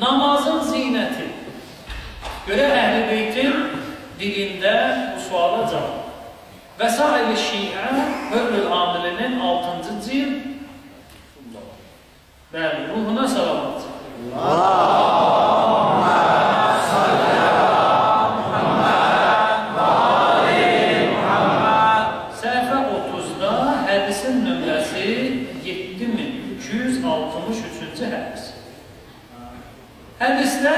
namazın zinəti. Görə Əhl-i Beytin dilində bu suala cavab. Vəsail-i Şiə Hürrül Amilinin 6-cı cild. Bəli, ruhuna salavat. Allahümme salli ala Muhammed və ali Muhammed. Səhifə 30-da hədisin nömrəsi 7363-cü hədis. Hədisdə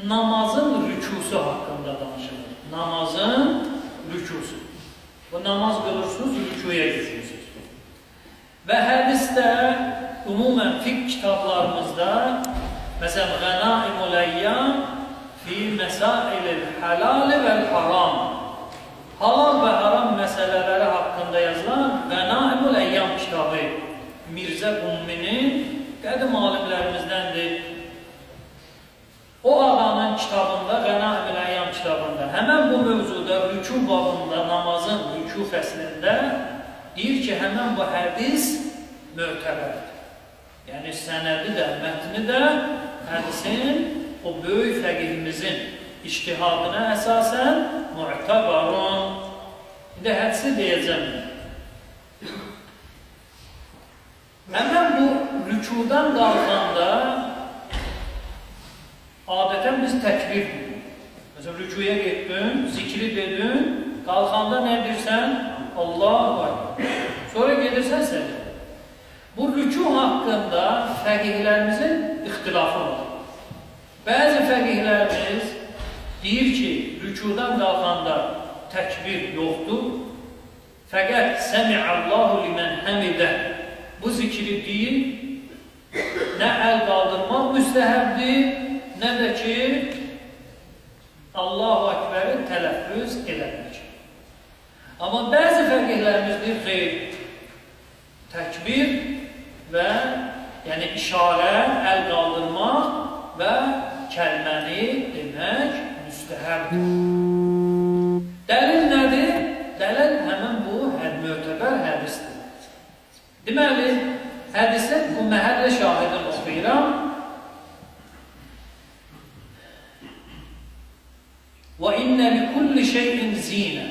namazın rükusu haqqında danışılır. Namazın rükusu. Bu namaz qılırsınız, rükuya geçirsiniz. Və hədisdə ümumən fiqh kitablarımızda məsələn, Qənaimul Əyyam fi Məsailil Halal vəl Haram, halal və haram məsələləri haqqında yazılan Qənaimul Əyyam kitabı Mirzə Umminin qədim alimlərimizdəndir. O ağanın kitabında, Qənaimul Əyyam kitabında həmən bu mövzuda rükû babında, namazın rükû fəslində deyir ki, həmən bu hədis mötəbərdir. Yəni sənədi də, mətni də hədisin o böyük fəqihimizin ictihadına əsasən mu'tabarun. İndi hədisi deyəcəm. Həmən bu rükudan qalxanda adətən biz təkbir dedik. Məsələn, rükuya getdin, zikri dedin, qalxanda nə deyirsən? Allahu Ekber. Sonra gedirsən səcdə. Bu rükû haqqında fəqihlərimizin ixtilafı var. Bəzi fəqihlərimiz deyir ki, rükûdan qalxanda təkbir yoxdur. Fəqət Səmi'allahu limən həmidə bu zikri deyil. Nə əl qaldırmaq müstəhəbdir, nə də ki, Allahu Ekber'i tələffüz eləmək. Amma bəzi fəqihlərimiz deyir, xeyr, təkbir və yəni işarə, əl qaldırmaq və kəlməni demək müstəhəbdir. Dəlil nədir? Dəlil həmən bu mötəbər hədisdir. Deməli, hədisin bu məhəllə şahidini oxuyuram. وَإِنَّ لِكُلِّ شَيْءٍ زِينَةً.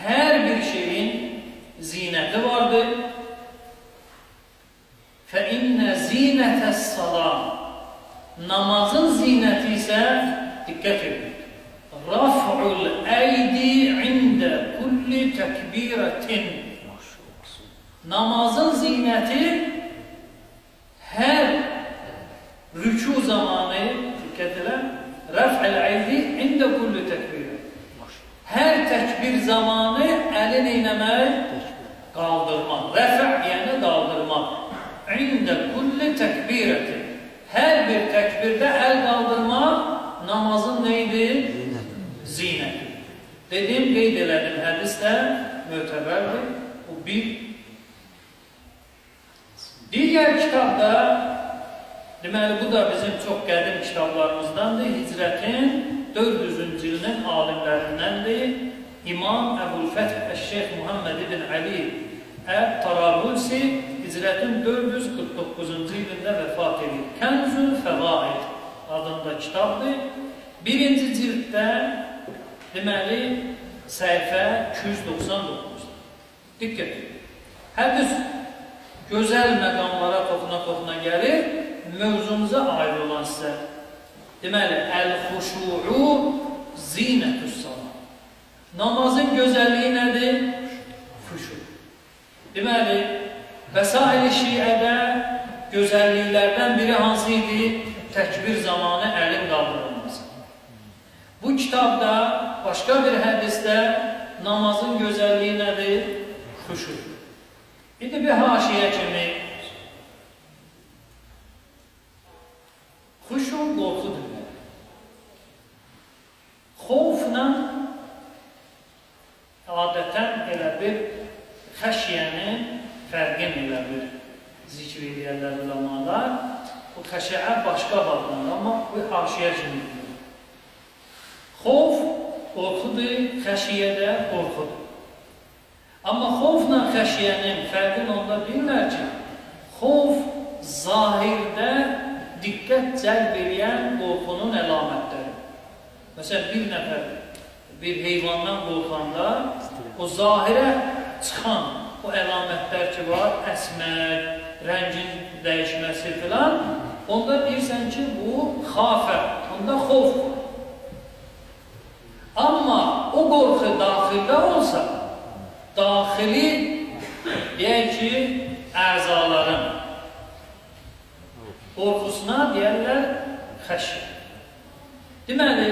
Hər bir şeyin zinəti vardır. فَإِنَّ زِينَةَ الصَّلَاةِ. Namazın zinəti isə, diqqət edin, رَفْعُ الْأَيْدِ عِنْدَ كُلِّ تَكْبِيرَةٍ. Namazın zinəti hər rükû zamanı, diqqət edin, رَفْعُ الْأَيْدِ عِنْدَ كُلِّ تَكْبِيرَةٍ. Hər təkbir zamanı əlin eyləmək, qaldırmaq. Rəfə yəni qaldırmaq. İndə kulli təkbirəti. Hər bir təkbirdə əl qaldırmaq namazın neydi? Zinəti. Dedim, qeyd elədim, hədisdə mötəbərdir. Bu bir. Digər kitabda, deməli bu da bizim çox qədim kitablarımızdandır. Hicrətin 400-cü ilinin alimlərindəndir. İmam Əbul-Fəth Əş-Şeyx Muhammed ibn Ali Ət-Tarabulsi Hicrətin 449-cu ilində vəfat edir. Kənzül Fəvaid adında kitabdır. Birinci cilddə, deməli, səhifə 299-dur. Diqqət edin. Hədis gözəl məqamlara toxuna gəlir, mövzumuza ayrı olan sizə. Deməli, əl-xuşu'u zinətüs-salat. Namazın gözəlliyi nədir? Xuşu. Deməli, Vəsail-i Şiədə gözəlliklərdən biri hansı idi? Təkbir zamanı əlin qaldırılması. Bu kitabda, başqa bir hədisdə namazın gözəlliyi nədir? Xuşu. İndi bir haşiyə kimi xuşu qorxudur. Xovla adətən elə bir xəşiyənin fərqin elə bir zikr edərlər ulamalar. Bu xəşiyə başqa baxımdan, amma bu haşiyə kimi. Xov qorxudur, xəşiyə də qorxudur. Amma xovla xəşiyənin fərqini onda bilirlər ki, xov zahirdə diqqət cəlb edən qorxunun əlamətləri. Məsələn, bir nəfər bir heyvandan qorxanda o zahirə çıxan o əlamətlər ki var, əsmək, rəngin dəyişməsi filan, onda deyirsən ki, bu xafə, onda xof var. Amma o qorxu daxildə olsa, daxili, deyək ki, əzaların qorxusuna deyərlər xəşyə. Deməli,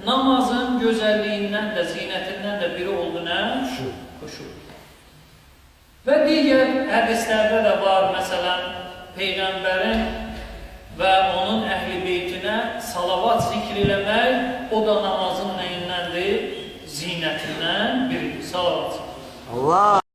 namazın gözəlliyindən də, zinətindən də biri oldu nə? Xuşu. Və digər hədislərdə də var, məsələn, Peyğəmbərin və onun əhl-i beytinə salavat zikr eləmək, o da namazın nəyindəndir? Zinətindən biridir, salavat zikr.